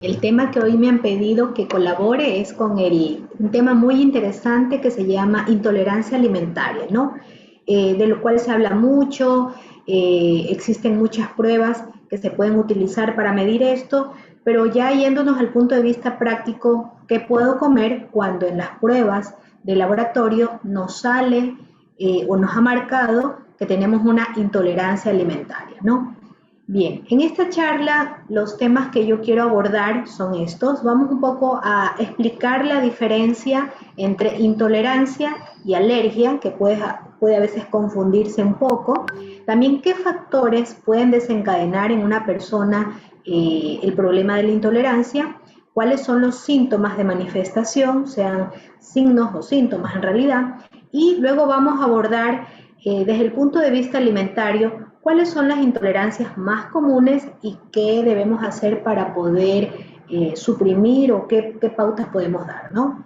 El tema que hoy me han pedido que colabore es con un tema muy interesante que se llama intolerancia alimentaria, ¿no? De lo cual se habla mucho, existen muchas pruebas que se pueden utilizar para medir esto, pero ya yéndonos al punto de vista práctico, ¿qué puedo comer cuando en las pruebas de laboratorio nos sale o nos ha marcado que tenemos una intolerancia alimentaria, ¿no? Bien, en esta charla los temas que yo quiero abordar son estos. Vamos un poco a explicar la diferencia entre intolerancia y alergia, que puede a veces confundirse un poco. También qué factores pueden desencadenar en una persona el problema de la intolerancia, cuáles son los síntomas de manifestación, sean signos o síntomas en realidad, y luego vamos a abordar desde el punto de vista alimentario cuáles son las intolerancias más comunes y qué debemos hacer para poder suprimir o qué pautas podemos dar, ¿no?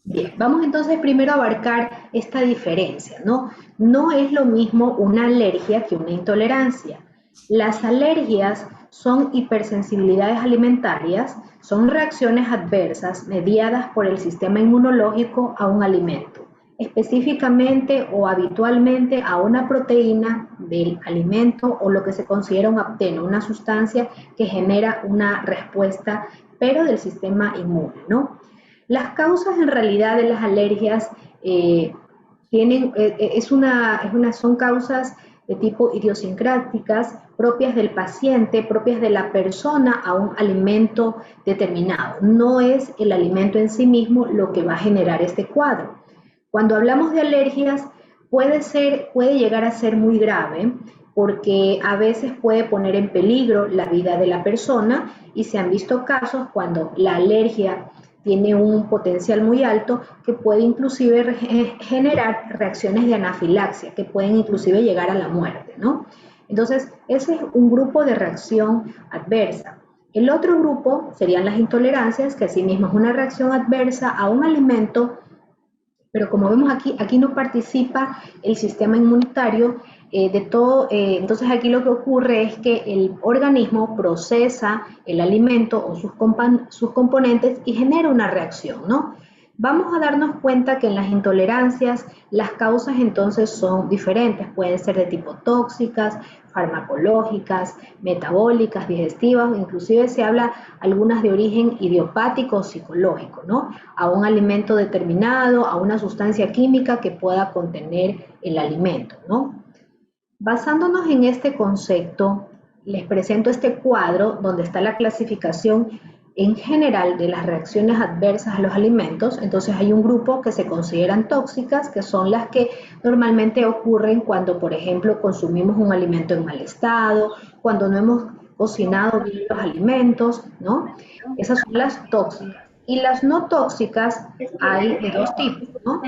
Bien, vamos entonces primero a abarcar esta diferencia, ¿no? No es lo mismo una alergia que una intolerancia. Las alergias son hipersensibilidades alimentarias, son reacciones adversas mediadas por el sistema inmunológico a un alimento, específicamente o habitualmente a una proteína del alimento o lo que se considera un apteno, una sustancia que genera una respuesta, pero del sistema inmune, ¿no? Las causas en realidad de las alergias son causas de tipo idiosincráticas, propias del paciente, propias de la persona a un alimento determinado. No es el alimento en sí mismo lo que va a generar este cuadro. Cuando hablamos de alergias, puede llegar a ser muy grave porque a veces puede poner en peligro la vida de la persona y se han visto casos cuando la alergia tiene un potencial muy alto que puede inclusive generar reacciones de anafilaxia, que pueden inclusive llegar a la muerte, ¿no? Entonces, ese es un grupo de reacción adversa. El otro grupo serían las intolerancias, que asimismo es una reacción adversa a un alimento, pero como vemos aquí no participa el sistema inmunitario de todo, entonces aquí lo que ocurre es que el organismo procesa el alimento o sus componentes y genera una reacción, ¿no? Vamos a darnos cuenta que en las intolerancias las causas entonces son diferentes, pueden ser de tipo tóxicas, farmacológicas, metabólicas, digestivas, inclusive se habla algunas de origen idiopático o psicológico, ¿no? A un alimento determinado, a una sustancia química que pueda contener el alimento, ¿no? Basándonos en este concepto, les presento este cuadro donde está la clasificación en general de las reacciones adversas a los alimentos. Entonces hay un grupo que se consideran tóxicas, que son las que normalmente ocurren cuando, por ejemplo, consumimos un alimento en mal estado, cuando no hemos cocinado bien los alimentos, ¿no? Esas son las tóxicas. Y las no tóxicas hay de dos tipos, ¿no?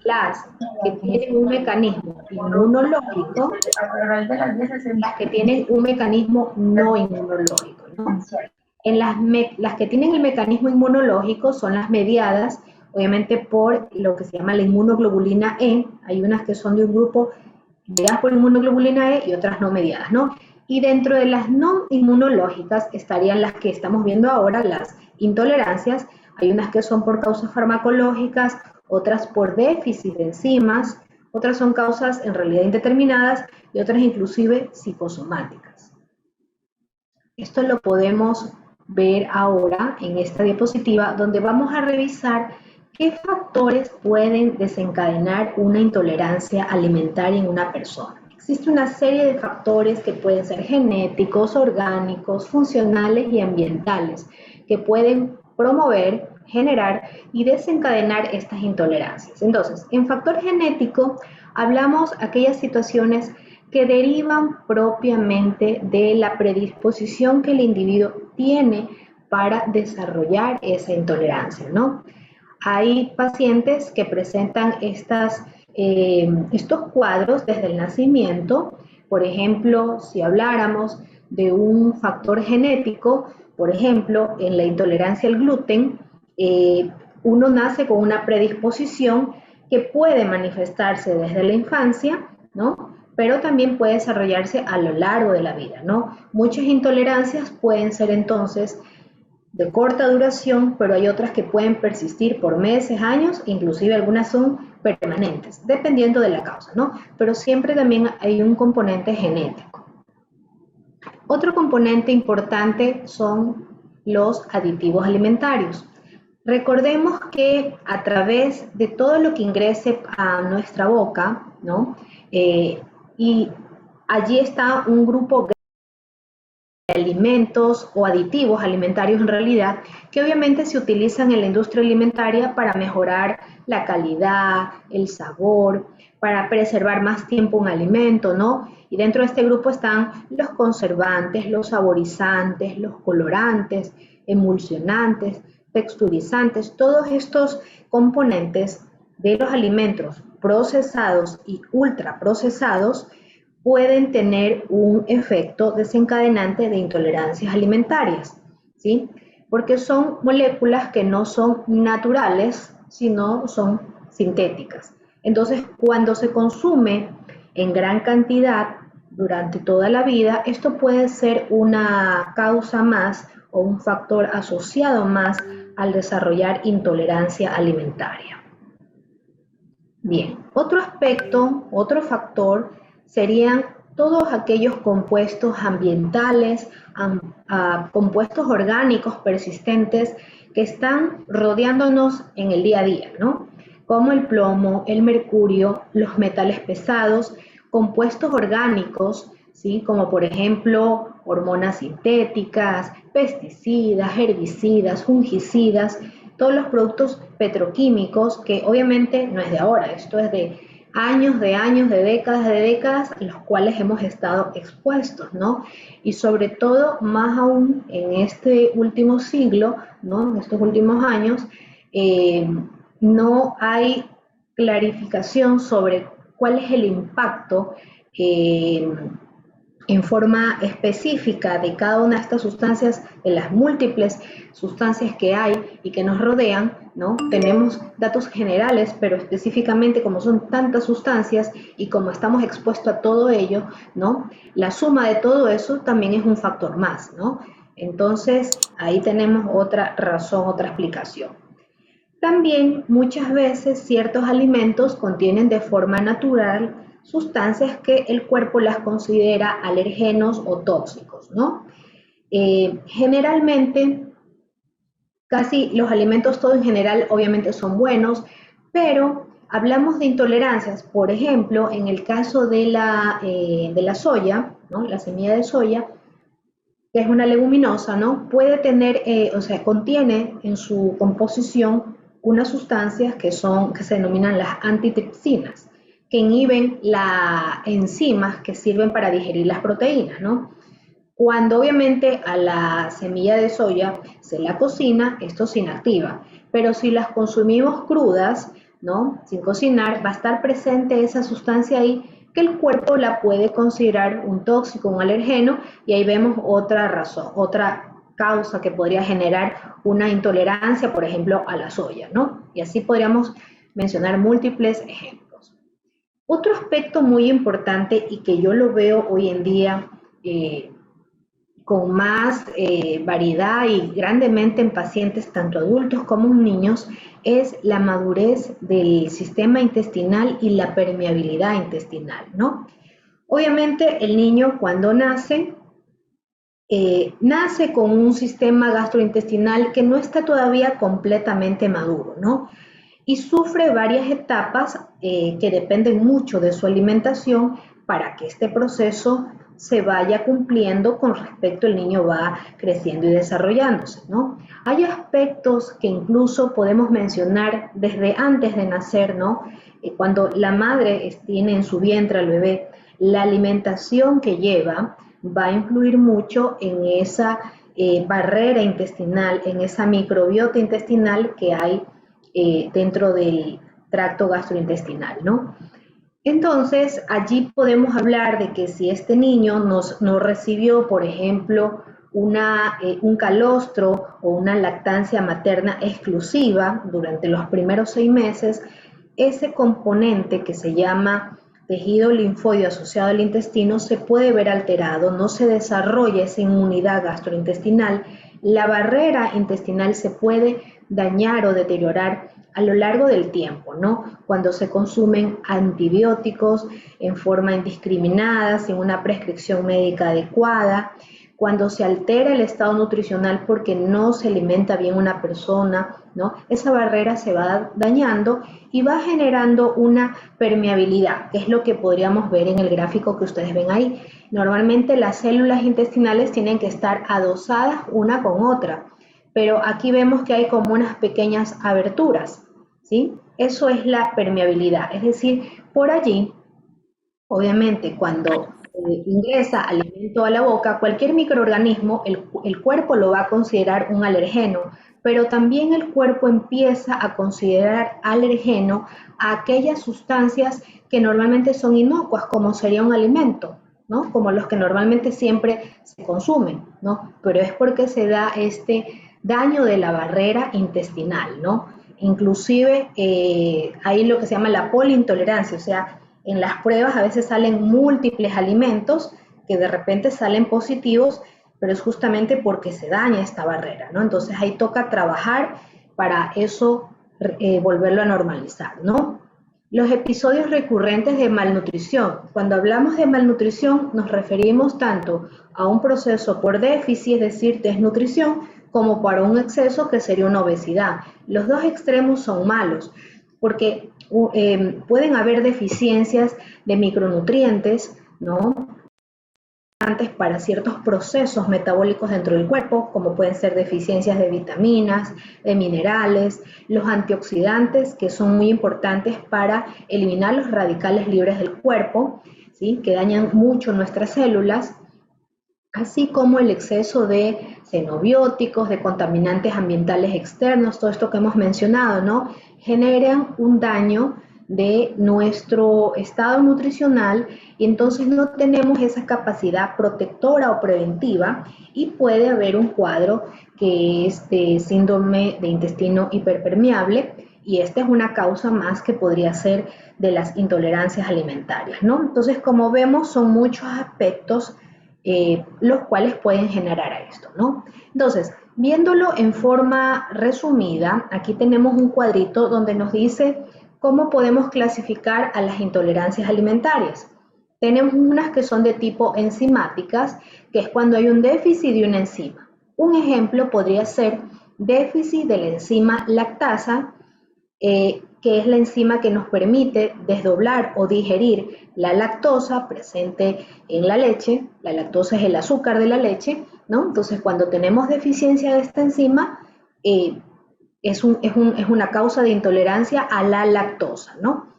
Las que tienen un mecanismo inmunológico, las que tienen un mecanismo no inmunológico, ¿no? Las que tienen el mecanismo inmunológico son las mediadas, obviamente, por lo que se llama la inmunoglobulina E. Hay unas que son de un grupo mediadas por inmunoglobulina E y otras no mediadas, ¿no? Y dentro de las no inmunológicas estarían las que estamos viendo ahora, las intolerancias. Hay unas que son por causas farmacológicas, otras por déficit de enzimas, otras son causas en realidad indeterminadas y otras inclusive psicosomáticas. Esto lo podemos ver ahora en esta diapositiva, donde vamos a revisar qué factores pueden desencadenar una intolerancia alimentaria en una persona. Existe una serie de factores que pueden ser genéticos, orgánicos, funcionales y ambientales, que pueden promover, generar y desencadenar estas intolerancias. Entonces, en factor genético hablamos aquellas situaciones que derivan propiamente de la predisposición que el individuo tiene para desarrollar esa intolerancia, ¿no? Hay pacientes que presentan estos cuadros desde el nacimiento. Por ejemplo, si habláramos de un factor genético, por ejemplo, en la intolerancia al gluten, uno nace con una predisposición que puede manifestarse desde la infancia, ¿no? Pero también puede desarrollarse a lo largo de la vida, ¿no? Muchas intolerancias pueden ser entonces de corta duración, pero hay otras que pueden persistir por meses, años, inclusive algunas son permanentes, dependiendo de la causa, ¿no? Pero siempre también hay un componente genético. Otro componente importante son los aditivos alimentarios. Recordemos que a través de todo lo que ingrese a nuestra boca, ¿no? Y allí está un grupo de alimentos o aditivos alimentarios en realidad, que obviamente se utilizan en la industria alimentaria para mejorar la calidad, el sabor, para preservar más tiempo un alimento, ¿no? Y dentro de este grupo están los conservantes, los saborizantes, los colorantes, emulsionantes, texturizantes, todos estos componentes de los alimentos procesados y ultraprocesados pueden tener un efecto desencadenante de intolerancias alimentarias, ¿sí? Porque son moléculas que no son naturales, sino son sintéticas. Entonces, cuando se consume en gran cantidad durante toda la vida, esto puede ser una causa más o un factor asociado más al desarrollar intolerancia alimentaria. Bien, otro aspecto, otro factor serían todos aquellos compuestos ambientales, compuestos orgánicos persistentes que están rodeándonos en el día a día, ¿no? Como el plomo, el mercurio, los metales pesados, compuestos orgánicos, ¿sí? Como por ejemplo hormonas sintéticas, pesticidas, herbicidas, fungicidas, todos los productos petroquímicos, que obviamente no es de ahora, esto es de años, de décadas, a los cuales hemos estado expuestos, ¿no? Y sobre todo, más aún en este último siglo, ¿no? En estos últimos años, no hay clarificación sobre cuál es el impacto en forma específica de cada una de estas sustancias, de las múltiples sustancias que hay y que nos rodean, ¿no? Tenemos datos generales, pero específicamente como son tantas sustancias y como estamos expuestos a todo ello, ¿no? La suma de todo eso también es un factor más, ¿no? Entonces, ahí tenemos otra razón, otra explicación. También muchas veces ciertos alimentos contienen de forma natural sustancias que el cuerpo las considera alergenos o tóxicos, ¿no? Generalmente, casi los alimentos todos en general obviamente son buenos, pero hablamos de intolerancias, por ejemplo, en el caso de la soya, ¿no? La semilla de soya, que es una leguminosa, ¿no? Puede tener, o sea, contiene en su composición unas sustancias que se denominan las antitripsinas, que inhiben las enzimas que sirven para digerir las proteínas, ¿no? Cuando obviamente a la semilla de soya se la cocina, esto se inactiva, pero si las consumimos crudas, ¿no? Sin cocinar, va a estar presente esa sustancia ahí que el cuerpo la puede considerar un tóxico, un alergeno, y ahí vemos otra razón, otra causa que podría generar una intolerancia, por ejemplo, a la soya, ¿no? Y así podríamos mencionar múltiples ejemplos. Otro aspecto muy importante y que yo lo veo hoy en día con más variedad y grandemente en pacientes, tanto adultos como en niños, es la madurez del sistema intestinal y la permeabilidad intestinal, ¿no? Obviamente el niño cuando nace, nace con un sistema gastrointestinal que no está todavía completamente maduro, ¿no? Y sufre varias etapas que dependen mucho de su alimentación para que este proceso se vaya cumpliendo con respecto al niño va creciendo y desarrollándose, ¿no? Hay aspectos que incluso podemos mencionar desde antes de nacer, ¿no? Cuando la madre tiene en su vientre al bebé, la alimentación que lleva va a influir mucho en esa barrera intestinal, en esa microbiota intestinal que hay dentro del tracto gastrointestinal, ¿no? Entonces, allí podemos hablar de que si este niño no recibió, por ejemplo, un calostro o una lactancia materna exclusiva durante los primeros 6 meses, ese componente que se llama tejido linfoide asociado al intestino se puede ver alterado, no se desarrolla esa inmunidad gastrointestinal La barrera intestinal se puede dañar o deteriorar a lo largo del tiempo, ¿no? Cuando se consumen antibióticos en forma indiscriminada, sin una prescripción médica adecuada, cuando se altera el estado nutricional porque no se alimenta bien una persona, ¿no? Esa barrera se va dañando y va generando una permeabilidad, que es lo que podríamos ver en el gráfico que ustedes ven ahí. Normalmente las células intestinales tienen que estar adosadas una con otra, pero aquí vemos que hay como unas pequeñas aberturas, ¿sí? Eso es la permeabilidad, es decir, por allí, obviamente, cuando ingresa alimento a la boca, cualquier microorganismo, el cuerpo lo va a considerar un alergeno, pero también el cuerpo empieza a considerar alergeno a aquellas sustancias que normalmente son inocuas, como sería un alimento, ¿no? Como los que normalmente siempre se consumen, ¿no? Pero es porque se da este daño de la barrera intestinal, ¿no? Inclusive hay lo que se llama la polintolerancia, o sea, en las pruebas a veces salen múltiples alimentos que de repente salen positivos, pero es justamente porque se daña esta barrera, ¿no? Entonces ahí toca trabajar para eso volverlo a normalizar, ¿no? Los episodios recurrentes de malnutrición. Cuando hablamos de malnutrición nos referimos tanto a un proceso por déficit, es decir, desnutrición, como para un exceso que sería una obesidad. Los dos extremos son malos porque pueden haber deficiencias de micronutrientes, ¿no? Para ciertos procesos metabólicos dentro del cuerpo, como pueden ser deficiencias de vitaminas, de minerales, los antioxidantes, que son muy importantes para eliminar los radicales libres del cuerpo, ¿sí? Que dañan mucho nuestras células, así como el exceso de xenobióticos, de contaminantes ambientales externos, todo esto que hemos mencionado, ¿no? Generan un daño de nuestro estado nutricional y entonces no tenemos esa capacidad protectora o preventiva y puede haber un cuadro que es de síndrome de intestino hiperpermeable y esta es una causa más que podría ser de las intolerancias alimentarias, ¿no? Entonces, como vemos, son muchos aspectos los cuales pueden generar a esto, ¿no? Entonces, viéndolo en forma resumida, aquí tenemos un cuadrito donde nos dice cómo podemos clasificar a las intolerancias alimentarias. Tenemos unas que son de tipo enzimáticas, que es cuando hay un déficit de una enzima. Un ejemplo podría ser déficit de la enzima lactasa, que es la enzima que nos permite desdoblar o digerir la lactosa presente en la leche. La lactosa es el azúcar de la leche, ¿no? Entonces, cuando tenemos deficiencia de esta enzima, es una causa de intolerancia a la lactosa, ¿no?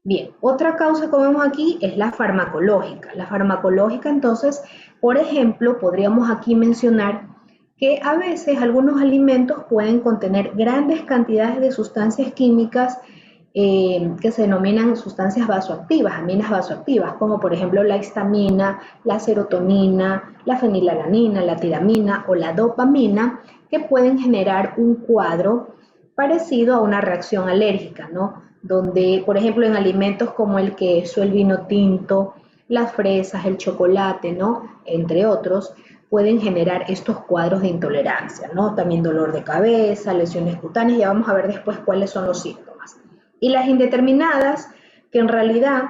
Bien, otra causa que vemos aquí es la farmacológica. La farmacológica, entonces, por ejemplo, podríamos aquí mencionar que a veces algunos alimentos pueden contener grandes cantidades de sustancias químicas que se denominan sustancias vasoactivas, aminas vasoactivas, como por ejemplo la histamina, la serotonina, la fenilalanina, la tiramina o la dopamina, que pueden generar un cuadro parecido a una reacción alérgica, ¿no? Donde, por ejemplo, en alimentos como el queso, el vino tinto, las fresas, el chocolate, ¿no? Entre otros, pueden generar estos cuadros de intolerancia, ¿no? También dolor de cabeza, lesiones cutáneas, ya vamos a ver después cuáles son los síntomas. Y las indeterminadas, que en realidad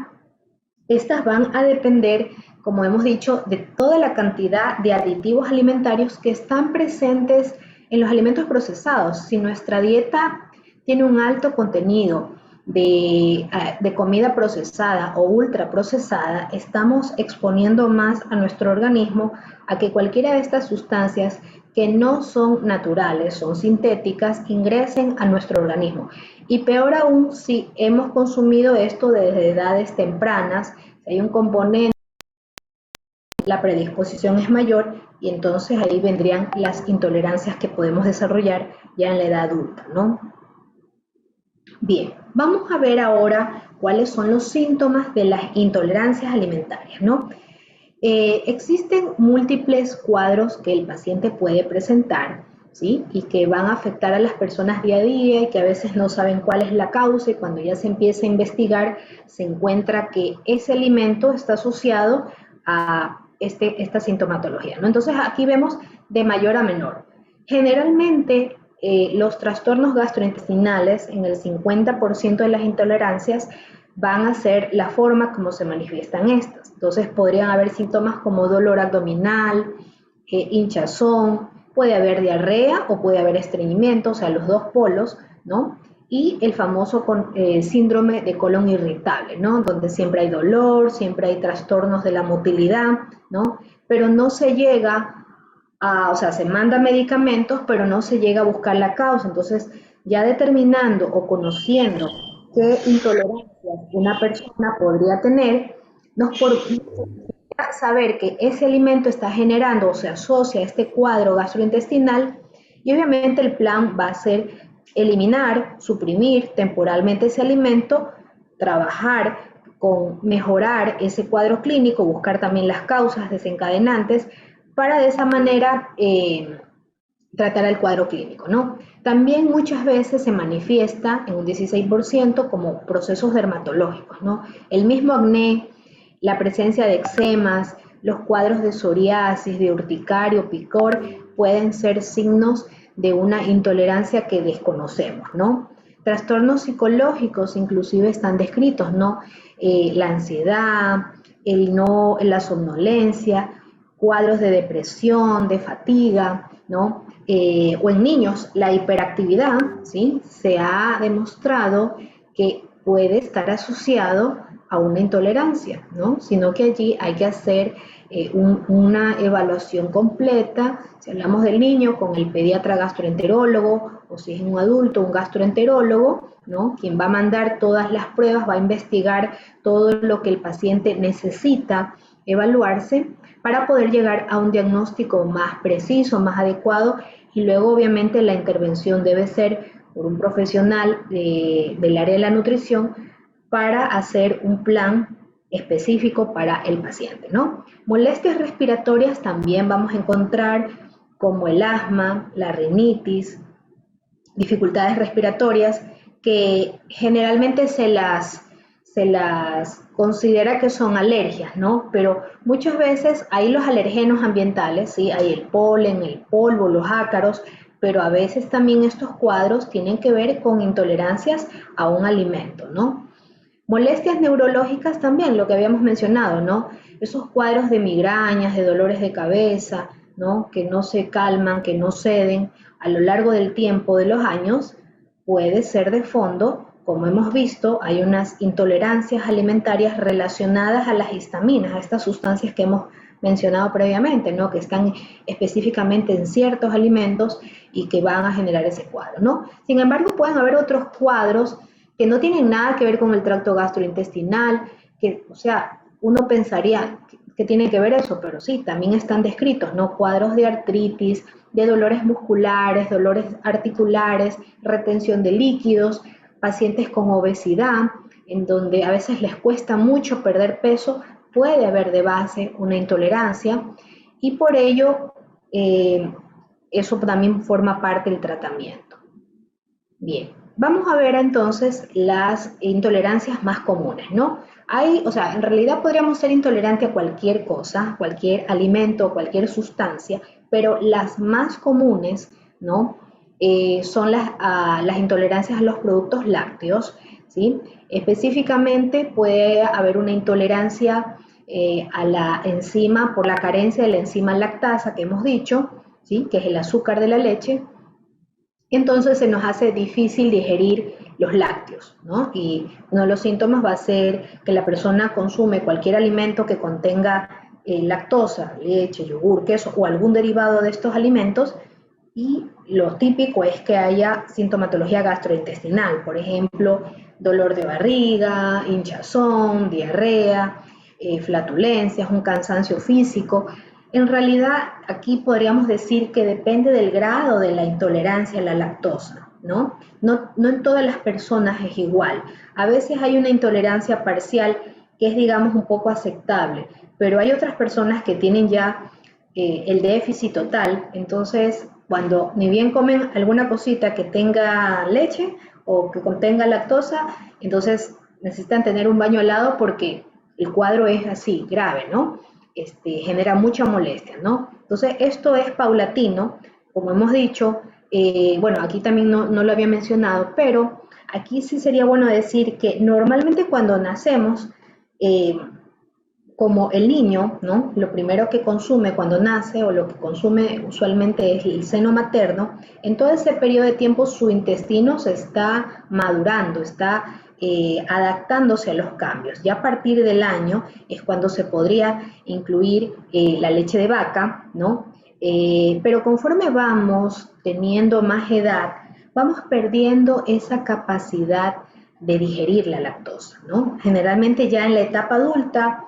estas van a depender, como hemos dicho, de toda la cantidad de aditivos alimentarios que están presentes en los alimentos procesados. Si nuestra dieta tiene un alto contenido de comida procesada o ultraprocesada, estamos exponiendo más a nuestro organismo a que cualquiera de estas sustancias que no son naturales, son sintéticas, ingresen a nuestro organismo. Y peor aún si hemos consumido esto desde edades tempranas, si hay un componente, la predisposición es mayor y entonces ahí vendrían las intolerancias que podemos desarrollar ya en la edad adulta, ¿no? Bien, vamos a ver ahora cuáles son los síntomas de las intolerancias alimentarias, ¿no? Existen múltiples cuadros que el paciente puede presentar, ¿sí? Y que van a afectar a las personas día a día y que a veces no saben cuál es la causa y cuando ya se empieza a investigar se encuentra que ese alimento está asociado a esta sintomatología, ¿no? Entonces aquí vemos de mayor a menor. Generalmente, los trastornos gastrointestinales, en el 50% de las intolerancias, van a ser la forma como se manifiestan estas. Entonces, podrían haber síntomas como dolor abdominal, hinchazón, puede haber diarrea o puede haber estreñimiento, o sea, los dos polos, ¿no? Y el famoso síndrome de colon irritable, ¿no? Donde siempre hay dolor, siempre hay trastornos de la motilidad, ¿no? Pero no se llega o sea, se manda medicamentos, pero no se llega a buscar la causa. Entonces, ya determinando o conociendo qué intolerancias una persona podría tener, nos podría saber que ese alimento está generando o se asocia a este cuadro gastrointestinal y obviamente el plan va a ser eliminar, suprimir temporalmente ese alimento, trabajar con mejorar ese cuadro clínico, buscar también las causas desencadenantes para de esa manera tratar el cuadro clínico, ¿no? También muchas veces se manifiesta en un 16% como procesos dermatológicos, ¿no? El mismo acné, la presencia de eczemas, los cuadros de psoriasis, de urticaria o picor pueden ser signos de una intolerancia que desconocemos, ¿no? Trastornos psicológicos inclusive están descritos, ¿no? La ansiedad, la somnolencia, cuadros de depresión, de fatiga, ¿no? O en niños, la hiperactividad, ¿sí? Se ha demostrado que puede estar asociado a una intolerancia, ¿no? Sino que allí hay que hacer una evaluación completa, si hablamos del niño, con el pediatra gastroenterólogo, o si es un adulto, un gastroenterólogo, ¿no? Quien va a mandar todas las pruebas, va a investigar todo lo que el paciente necesita evaluarse para poder llegar a un diagnóstico más preciso, más adecuado, y luego obviamente la intervención debe ser por un profesional del área de la nutrición para hacer un plan específico para el paciente, ¿no? Molestias respiratorias también vamos a encontrar como el asma, la rinitis, dificultades respiratorias que generalmente se las considera que son alergias, ¿no? Pero muchas veces hay los alergenos ambientales, ¿sí? Hay el polen, el polvo, los ácaros, pero a veces también estos cuadros tienen que ver con intolerancias a un alimento, ¿no? Molestias neurológicas también, lo que habíamos mencionado, ¿no? Esos cuadros de migrañas, de dolores de cabeza, ¿no? Que no se calman, que no ceden a lo largo del tiempo de los años, puede ser de fondo, como hemos visto, hay unas intolerancias alimentarias relacionadas a las histaminas, a estas sustancias que hemos mencionado previamente, ¿no? Que están específicamente en ciertos alimentos y que van a generar ese cuadro, ¿no? Sin embargo, pueden haber otros cuadros que no tienen nada que ver con el tracto gastrointestinal, que, o sea, uno pensaría que tiene que ver eso, pero sí, también están descritos, ¿no? Cuadros de artritis, de dolores musculares, dolores articulares, retención de líquidos, pacientes con obesidad, en donde a veces les cuesta mucho perder peso, puede haber de base una intolerancia y por ello eso también forma parte del tratamiento. Bien, vamos a ver entonces las intolerancias más comunes, ¿no? O sea, en realidad podríamos ser intolerantes a cualquier cosa, cualquier alimento, cualquier sustancia, pero las más comunes, ¿no? Son las intolerancias a los productos lácteos, ¿sí? Específicamente puede haber una intolerancia a la enzima por la carencia de la enzima lactasa que hemos dicho, ¿sí? Que es el azúcar de la leche, entonces se nos hace difícil digerir los lácteos, ¿no? Y uno de los síntomas va a ser que la persona consume cualquier alimento que contenga lactosa, leche, yogur, queso o algún derivado de estos alimentos y lo típico es que haya sintomatología gastrointestinal, por ejemplo, dolor de barriga, hinchazón, diarrea, flatulencias, un cansancio físico. En realidad, aquí podríamos decir que depende del grado de la intolerancia a la lactosa, ¿no? No en todas las personas es igual. A veces hay una intolerancia parcial que es, digamos, un poco aceptable, pero hay otras personas que tienen ya el déficit total, entonces cuando ni bien comen alguna cosita que tenga leche o que contenga lactosa, entonces necesitan tener un baño al lado porque el cuadro es así, grave, ¿no? Genera mucha molestia, ¿no? Entonces, esto es paulatino, como hemos dicho, bueno, aquí también no lo había mencionado, pero aquí sí sería bueno decir que normalmente cuando nacemos, eh, como el niño, ¿no? Lo primero que consume cuando nace o lo que consume usualmente es el seno materno, en todo ese periodo de tiempo su intestino se está madurando, está adaptándose a los cambios. Ya a partir del año es cuando se podría incluir la leche de vaca, ¿no? Pero conforme vamos teniendo más edad, vamos perdiendo esa capacidad de digerir la lactosa, ¿no? Generalmente ya en la etapa adulta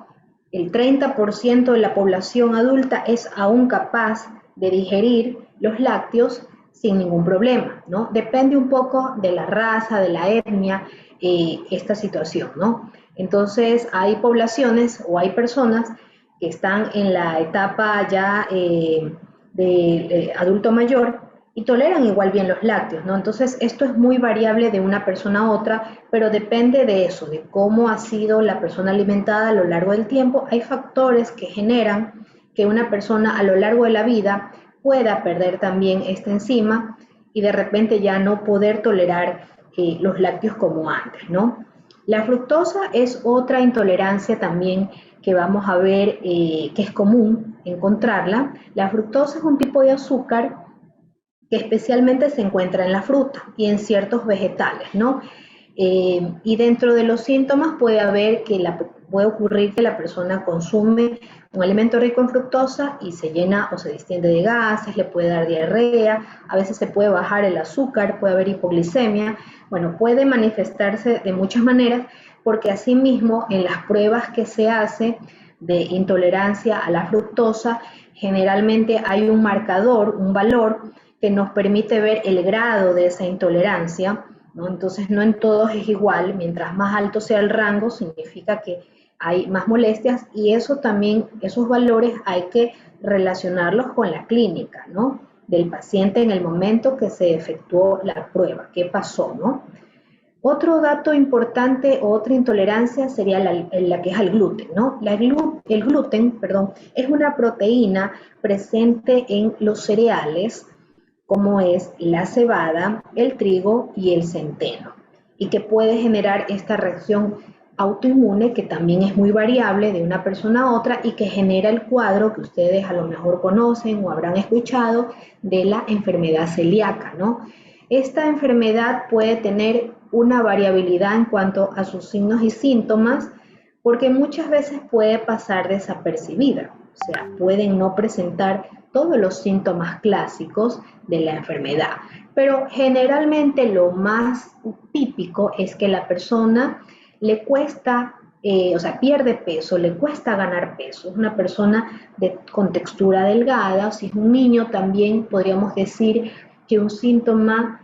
el 30% de la población adulta es aún capaz de digerir los lácteos sin ningún problema, ¿no? Depende un poco de la raza, de la etnia, esta situación, ¿no? Entonces hay poblaciones o hay personas que están en la etapa ya de adulto mayor y toleran igual bien los lácteos, ¿no? Entonces, esto es muy variable de una persona a otra, pero depende de eso, de cómo ha sido la persona alimentada a lo largo del tiempo. Hay factores que generan que una persona a lo largo de la vida pueda perder también esta enzima y de repente ya no poder tolerar los lácteos como antes, ¿no? La fructosa es otra intolerancia también que vamos a ver que es común encontrarla. La fructosa es un tipo de azúcar que especialmente se encuentra en la fruta y en ciertos vegetales, ¿no? Y dentro de los síntomas puede ocurrir que la persona consume un alimento rico en fructosa y se llena o se distiende de gases, le puede dar diarrea, a veces se puede bajar el azúcar, puede haber hipoglicemia, bueno, puede manifestarse de muchas maneras porque asimismo en las pruebas que se hace de intolerancia a la fructosa, generalmente hay un marcador, un valor que nos permite ver el grado de esa intolerancia, ¿no? Entonces no en todos es igual, mientras más alto sea el rango significa que hay más molestias y eso también, esos valores hay que relacionarlos con la clínica, ¿no? Del paciente en el momento que se efectuó la prueba, qué pasó, ¿no? Otro dato importante o otra intolerancia sería la que es al gluten, ¿no? El gluten, perdón, es una proteína presente en los cereales, como es la cebada, el trigo y el centeno, y que puede generar esta reacción autoinmune que también es muy variable de una persona a otra y que genera el cuadro que ustedes a lo mejor conocen o habrán escuchado de la enfermedad celíaca, ¿no? Esta enfermedad puede tener una variabilidad en cuanto a sus signos y síntomas porque muchas veces puede pasar desapercibida, o sea, pueden no presentar todos los síntomas clásicos de la enfermedad, pero generalmente lo más típico es que la persona le cuesta, o sea, pierde peso, le cuesta ganar peso, es una persona con textura delgada, o si es un niño también podríamos decir que un síntoma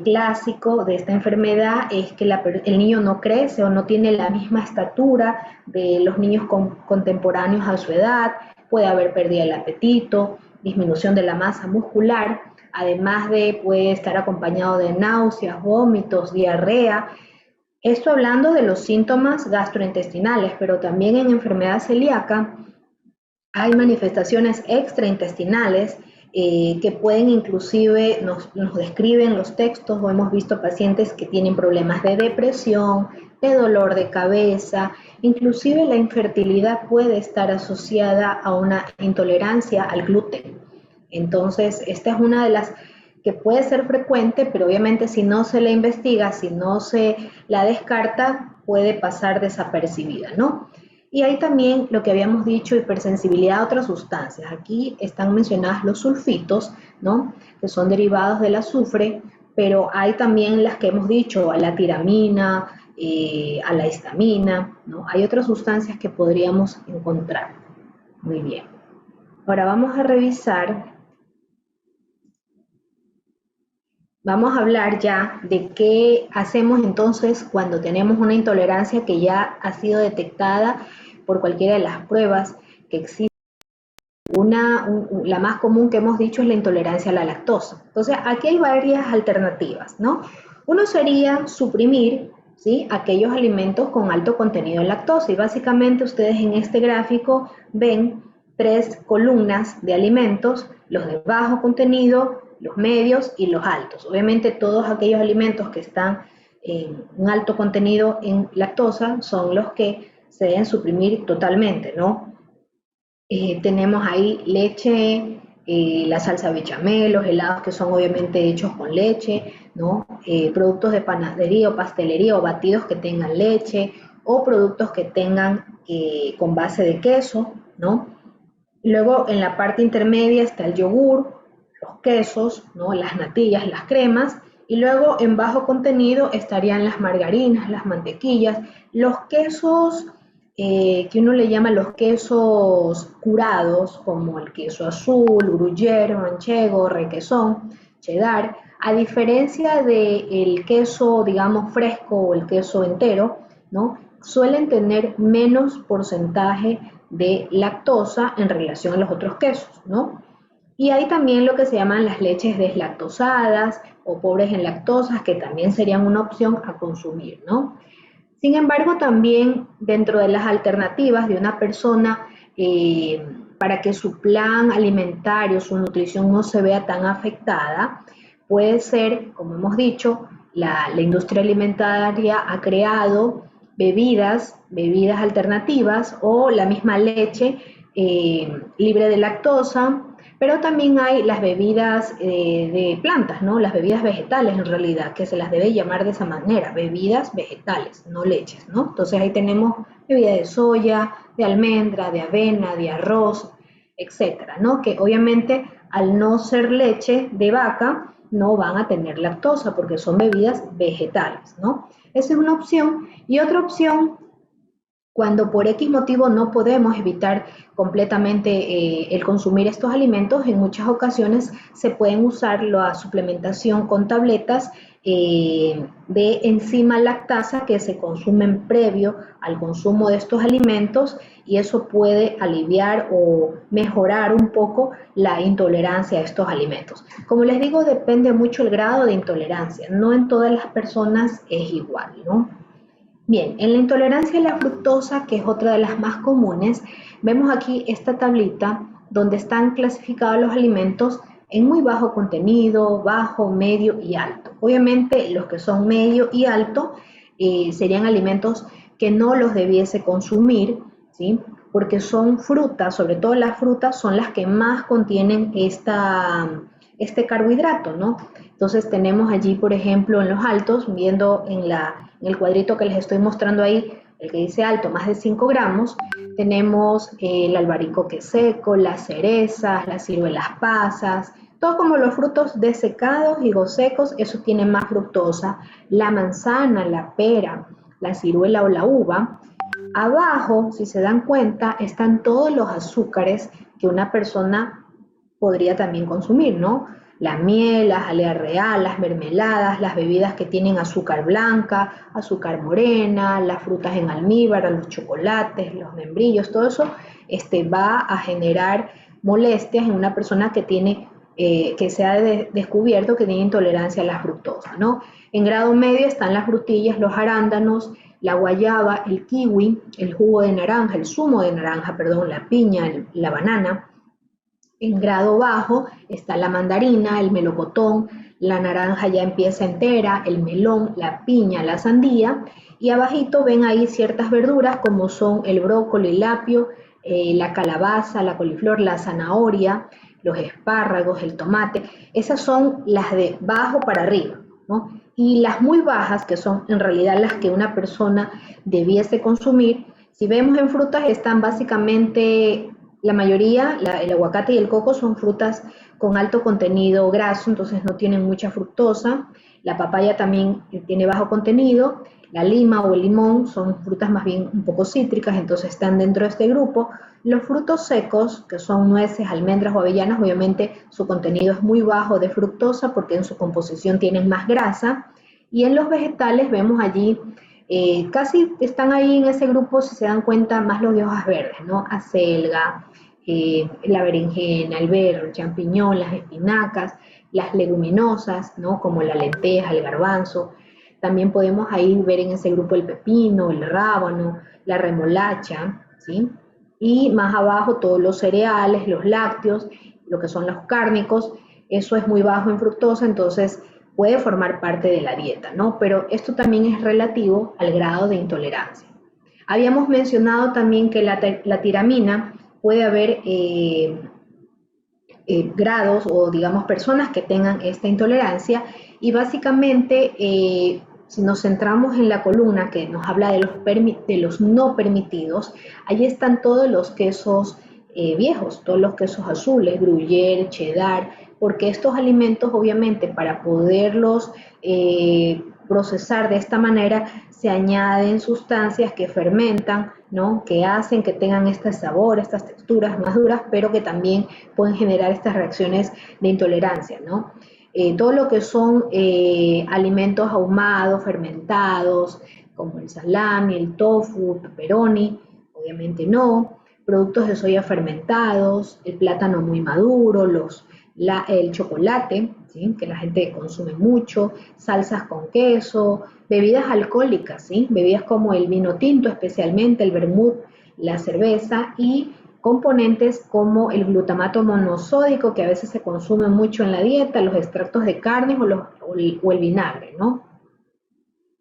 clásico de esta enfermedad es que el niño no crece o no tiene la misma estatura de los niños contemporáneos a su edad, puede haber pérdida del apetito, disminución de la masa muscular, además de puede estar acompañado de náuseas, vómitos, diarrea. Esto hablando de los síntomas gastrointestinales, pero también en enfermedad celíaca hay manifestaciones extraintestinales que pueden inclusive, nos describen los textos o hemos visto pacientes que tienen problemas de depresión, de dolor de cabeza, inclusive la infertilidad puede estar asociada a una intolerancia al gluten. Entonces, esta es una de las que puede ser frecuente, pero obviamente si no se la investiga, si no se la descarta, puede pasar desapercibida, ¿no? Y hay también lo que habíamos dicho, hipersensibilidad a otras sustancias. Aquí están mencionadas los sulfitos, ¿no? Que son derivados del azufre, pero hay también las que hemos dicho, a la tiramina, a la histamina, ¿no? Hay otras sustancias que podríamos encontrar. Muy bien. Ahora vamos a revisar, vamos a hablar ya de qué hacemos entonces cuando tenemos una intolerancia que ya ha sido detectada por cualquiera de las pruebas que existen. La más común que hemos dicho es la intolerancia a la lactosa. Entonces, aquí hay varias alternativas, ¿no? Uno sería suprimir, ¿sí?, aquellos alimentos con alto contenido de lactosa. Y básicamente ustedes en este gráfico ven tres columnas de alimentos, los de bajo contenido, los medios y los altos. Obviamente todos aquellos alimentos que están en un alto contenido en lactosa son los que se deben suprimir totalmente, ¿no? Tenemos ahí leche, la salsa bechamel, los helados que son obviamente hechos con leche, ¿no? Productos de panadería o pastelería o batidos que tengan leche o productos que tengan con base de queso, ¿no? Luego en la parte intermedia está el yogur, los quesos, ¿no? Las natillas, las cremas, y luego en bajo contenido estarían las margarinas, las mantequillas, los quesos que uno le llama los quesos curados, como el queso azul, gruyère, manchego, requesón, cheddar, a diferencia del queso, digamos, fresco o el queso entero, ¿no? Suelen tener menos porcentaje de lactosa en relación a los otros quesos, ¿no? Y hay también lo que se llaman las leches deslactosadas o pobres en lactosas, que también serían una opción a consumir, ¿no? Sin embargo, también dentro de las alternativas de una persona para que su plan alimentario, su nutrición no se vea tan afectada, puede ser, como hemos dicho, la industria alimentaria ha creado bebidas alternativas o la misma leche libre de lactosa, pero también hay las bebidas de plantas, ¿no? Las bebidas vegetales en realidad, que se las debe llamar de esa manera, bebidas vegetales, no leches, ¿no? Entonces ahí tenemos bebida de soya, de almendra, de avena, de arroz, etcétera, ¿no? Que obviamente al no ser leche de vaca, no van a tener lactosa porque son bebidas vegetales, ¿no? Esa es una opción. Y otra opción, cuando por X motivo no podemos evitar completamente el consumir estos alimentos, en muchas ocasiones se pueden usar la suplementación con tabletas de enzima lactasa que se consumen previo al consumo de estos alimentos, y eso puede aliviar o mejorar un poco la intolerancia a estos alimentos. Como les digo, depende mucho el grado de intolerancia, no en todas las personas es igual, ¿no? Bien, en la intolerancia a la fructosa, que es otra de las más comunes, vemos aquí esta tablita donde están clasificados los alimentos en muy bajo contenido, bajo, medio y alto. Obviamente los que son medio y alto serían alimentos que no los debiese consumir, ¿sí? Porque son frutas, sobre todo las frutas son las que más contienen este carbohidrato, ¿no? Entonces tenemos allí, por ejemplo, en los altos, viendo en el cuadrito que les estoy mostrando ahí, el que dice alto, más de 5 gramos, tenemos el albaricoque seco, las cerezas, las ciruelas pasas, todo como los frutos desecados, higos secos, eso tiene más fructosa, la manzana, la pera, la ciruela o la uva. Abajo, si se dan cuenta, están todos los azúcares que una persona podría también consumir, ¿no? La miel, la jalea real, las mermeladas, las bebidas que tienen azúcar blanca, azúcar morena, las frutas en almíbar, los chocolates, los membrillos, todo eso va a generar molestias en una persona que tiene, que se ha descubierto que tiene intolerancia a la fructosa, ¿no? En grado medio están las frutillas, los arándanos, la guayaba, el kiwi, el jugo de naranja, el zumo de naranja, perdón, la piña, la banana. En grado bajo está la mandarina, el melocotón, la naranja ya empieza entera, el melón, la piña, la sandía, y abajito ven ahí ciertas verduras como son el brócoli, el apio, la calabaza, la coliflor, la zanahoria, los espárragos, el tomate. Esas son las de bajo para arriba, ¿no? Y las muy bajas, que son en realidad las que una persona debiese consumir, si vemos en frutas están básicamente la mayoría, el aguacate y el coco son frutas con alto contenido graso, entonces no tienen mucha fructosa. La papaya también tiene bajo contenido. La lima o el limón son frutas más bien un poco cítricas, entonces están dentro de este grupo. Los frutos secos, que son nueces, almendras o avellanas, obviamente su contenido es muy bajo de fructosa porque en su composición tienen más grasa. Y en los vegetales vemos allí casi están ahí en ese grupo, si se dan cuenta, más los de hojas verdes, ¿no? Acelga, la berenjena, el berro, el champiñón, las espinacas, las leguminosas, ¿no? Como la lenteja, el garbanzo. También podemos ahí ver en ese grupo el pepino, el rábano, la remolacha, ¿sí? Y más abajo todos los cereales, los lácteos, lo que son los cárnicos, eso es muy bajo en fructosa, entonces puede formar parte de la dieta, ¿no? Pero esto también es relativo al grado de intolerancia. Habíamos mencionado también que la tiramina puede haber grados o digamos personas que tengan esta intolerancia y básicamente si nos centramos en la columna que nos habla de los no permitidos, ahí están todos los quesos viejos, todos los quesos azules, gruyere, cheddar, porque estos alimentos obviamente para poderlos procesar de esta manera se añaden sustancias que fermentan, ¿no? Que hacen que tengan este sabor, estas texturas más duras, pero que también pueden generar estas reacciones de intolerancia, ¿no? Todo lo que son alimentos ahumados, fermentados, como el salami, el tofu, pepperoni, obviamente no, productos de soya fermentados, el plátano muy maduro, el chocolate, ¿sí? Que la gente consume mucho, salsas con queso, bebidas alcohólicas, ¿sí? Bebidas como el vino tinto, especialmente el vermut, la cerveza y componentes como el glutamato monosódico, que a veces se consume mucho en la dieta, los extractos de carnes o el vinagre, ¿no?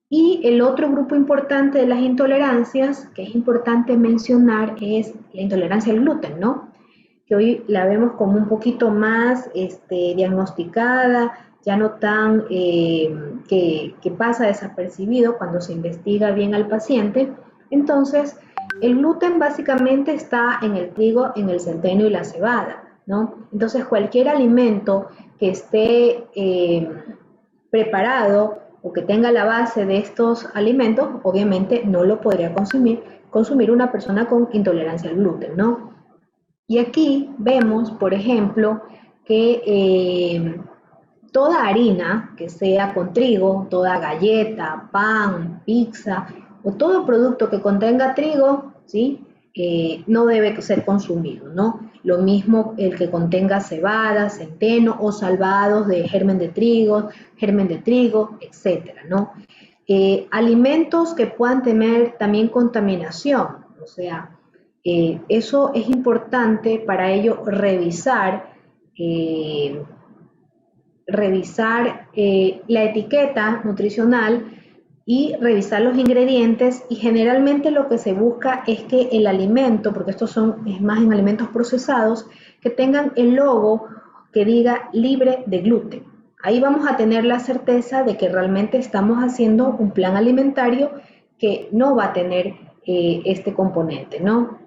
Y el otro grupo importante de las intolerancias, que es importante mencionar, es la intolerancia al gluten, ¿no? Que hoy la vemos como un poquito más diagnosticada, ya no tan que pasa desapercibido cuando se investiga bien al paciente. Entonces, el gluten básicamente está en el trigo, en el centeno y la cebada, ¿no? Entonces, cualquier alimento que esté preparado o que tenga la base de estos alimentos, obviamente no lo podría consumir una persona con intolerancia al gluten, ¿no? Y aquí vemos, por ejemplo, que toda harina que sea con trigo, toda galleta, pan, pizza o todo producto que contenga trigo, ¿sí? No debe ser consumido, ¿no? Lo mismo el que contenga cebada, centeno o salvados de germen de trigo, etcétera, ¿no? Alimentos que puedan tener también contaminación, o sea, eso es importante para ello revisar la etiqueta nutricional y revisar los ingredientes y generalmente lo que se busca es que el alimento, porque es más en alimentos procesados, que tengan el logo que diga libre de gluten. Ahí vamos a tener la certeza de que realmente estamos haciendo un plan alimentario que no va a tener este componente, ¿no?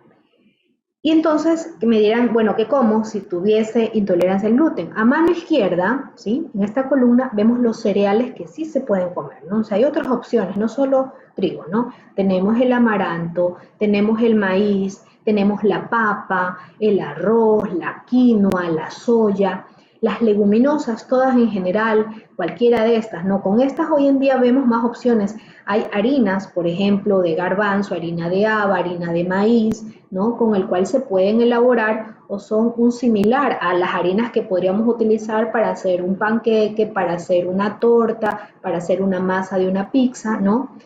Y entonces me dirán, bueno, ¿qué como si tuviese intolerancia al gluten? A mano izquierda, ¿sí? En esta columna vemos los cereales que sí se pueden comer, ¿no? O sea, hay otras opciones, no solo trigo, ¿no? Tenemos el amaranto, tenemos el maíz, tenemos la papa, el arroz, la quinoa, la soya, las leguminosas, todas en general, cualquiera de estas, ¿no? Con estas hoy en día vemos más opciones. Hay harinas, por ejemplo, de garbanzo, harina de haba, harina de maíz, ¿no? Con el cual se pueden elaborar o son un similar a las harinas que podríamos utilizar para hacer un panqueque, para hacer una torta, para hacer una masa de una pizza, ¿no?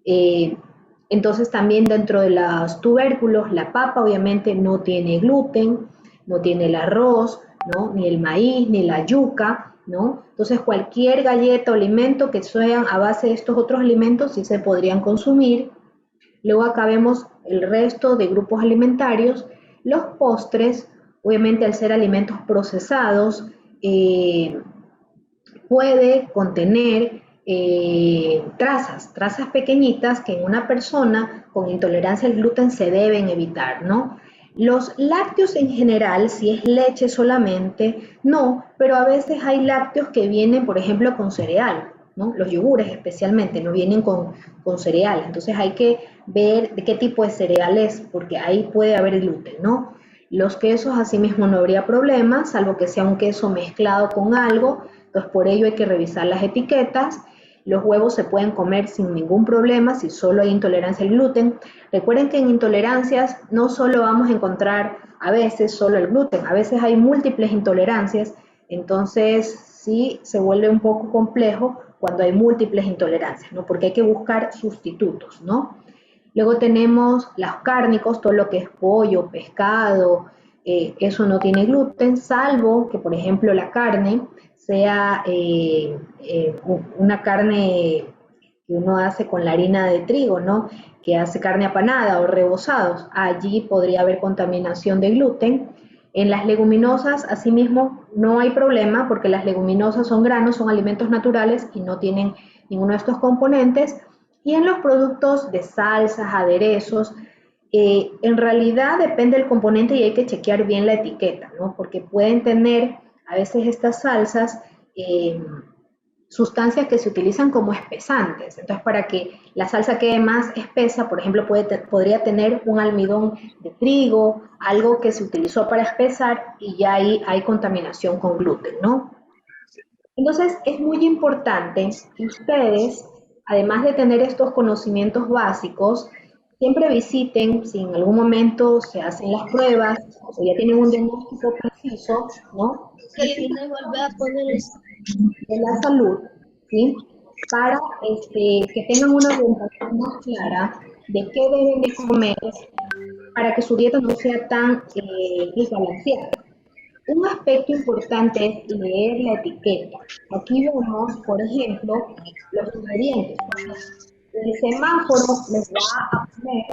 Entonces también dentro de los tubérculos, la papa obviamente no tiene gluten, no tiene el arroz, ¿no? Ni el maíz, ni la yuca, ¿no? Entonces cualquier galleta o alimento que sean a base de estos otros alimentos sí se podrían consumir. Luego acá vemos el resto de grupos alimentarios. Los postres, obviamente al ser alimentos procesados, puede contener trazas pequeñitas que en una persona con intolerancia al gluten se deben evitar, ¿no? Los lácteos en general, si es leche solamente, no, pero a veces hay lácteos que vienen, por ejemplo, con cereal, ¿no? Los yogures especialmente no vienen con cereal, entonces hay que ver de qué tipo de cereal es, porque ahí puede haber gluten, ¿no? Los quesos asimismo no habría problema, salvo que sea un queso mezclado con algo, entonces por ello hay que revisar las etiquetas. Los huevos se pueden comer sin ningún problema si solo hay intolerancia al gluten. Recuerden que en intolerancias no solo vamos a encontrar a veces solo el gluten, a veces hay múltiples intolerancias, entonces sí se vuelve un poco complejo cuando hay múltiples intolerancias, ¿no? Porque hay que buscar sustitutos, ¿no? Luego tenemos los cárnicos, todo lo que es pollo, pescado, eso no tiene gluten, salvo que, por ejemplo, la carne sea una carne que uno hace con la harina de trigo, ¿no? Que hace carne apanada o rebozados. Allí podría haber contaminación de gluten. En las leguminosas, asimismo, no hay problema porque las leguminosas son granos, son alimentos naturales y no tienen ninguno de estos componentes. Y en los productos de salsas, aderezos, en realidad depende del componente y hay que chequear bien la etiqueta, ¿no? Porque pueden tener a veces estas salsas sustancias que se utilizan como espesantes. Entonces, para que la salsa quede más espesa, por ejemplo, podría tener un almidón de trigo, algo que se utilizó para espesar y ya ahí hay contaminación con gluten, ¿no? Entonces, es muy importante que ustedes, además de tener estos conocimientos básicos, siempre visiten, si en algún momento se hacen las pruebas o ya tienen un diagnóstico preciso, ¿no? Visiten de la salud, ¿sí? Para que tengan una orientación más clara de qué deben de comer para que su dieta no sea tan desbalanceada. Un aspecto importante es leer la etiqueta. Aquí vemos, por ejemplo, los ingredientes. El semáforo les va a poner,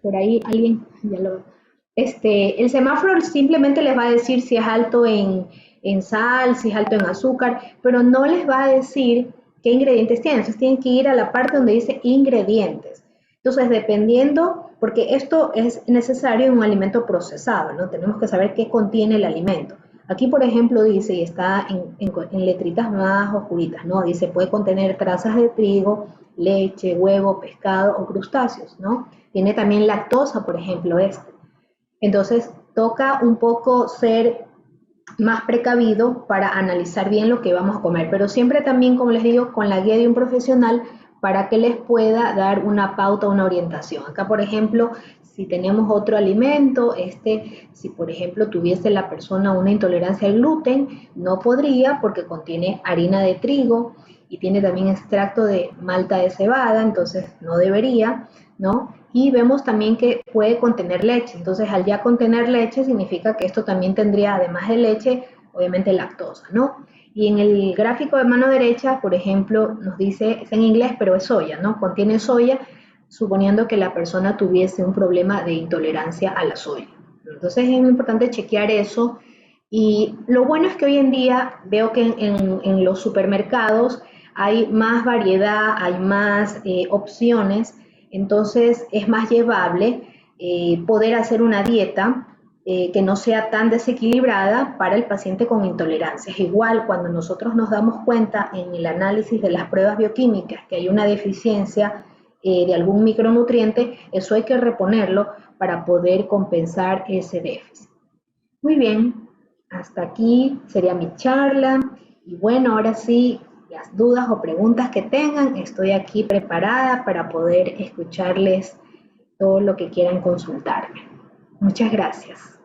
por ahí alguien ya lo... el semáforo simplemente les va a decir si es alto en sal, si es alto en azúcar, pero no les va a decir qué ingredientes tiene. Entonces tienen que ir a la parte donde dice ingredientes. Entonces, dependiendo, porque esto es necesario en un alimento procesado, ¿no? Tenemos que saber qué contiene el alimento. Aquí, por ejemplo, dice, y está en letritas más oscuritas, ¿no? Dice, puede contener trazas de trigo, leche, huevo, pescado o crustáceos, ¿no? Tiene también lactosa, por ejemplo, este. Entonces, toca un poco ser más precavido para analizar bien lo que vamos a comer, pero siempre también, como les digo, con la guía de un profesional para que les pueda dar una pauta, una orientación. Acá, por ejemplo, si tenemos otro alimento, si por ejemplo tuviese la persona una intolerancia al gluten, no podría porque contiene harina de trigo y tiene también extracto de malta de cebada, entonces no debería, ¿no? Y vemos también que puede contener leche, entonces al ya contener leche significa que esto también tendría, además de leche, obviamente lactosa, ¿no? Y en el gráfico de mano derecha, por ejemplo, nos dice, es en inglés, pero es soya, ¿no? Contiene soya, suponiendo que la persona tuviese un problema de intolerancia a la soya. Entonces es muy importante chequear eso. Y lo bueno es que hoy en día veo que en los supermercados hay más variedad, hay más opciones, entonces es más llevable poder hacer una dieta que no sea tan desequilibrada para el paciente con intolerancias. Igual cuando nosotros nos damos cuenta en el análisis de las pruebas bioquímicas que hay una deficiencia de algún micronutriente, eso hay que reponerlo para poder compensar ese déficit. Muy bien, hasta aquí sería mi charla y bueno, ahora sí, las dudas o preguntas que tengan, estoy aquí preparada para poder escucharles todo lo que quieran consultarme. Muchas gracias.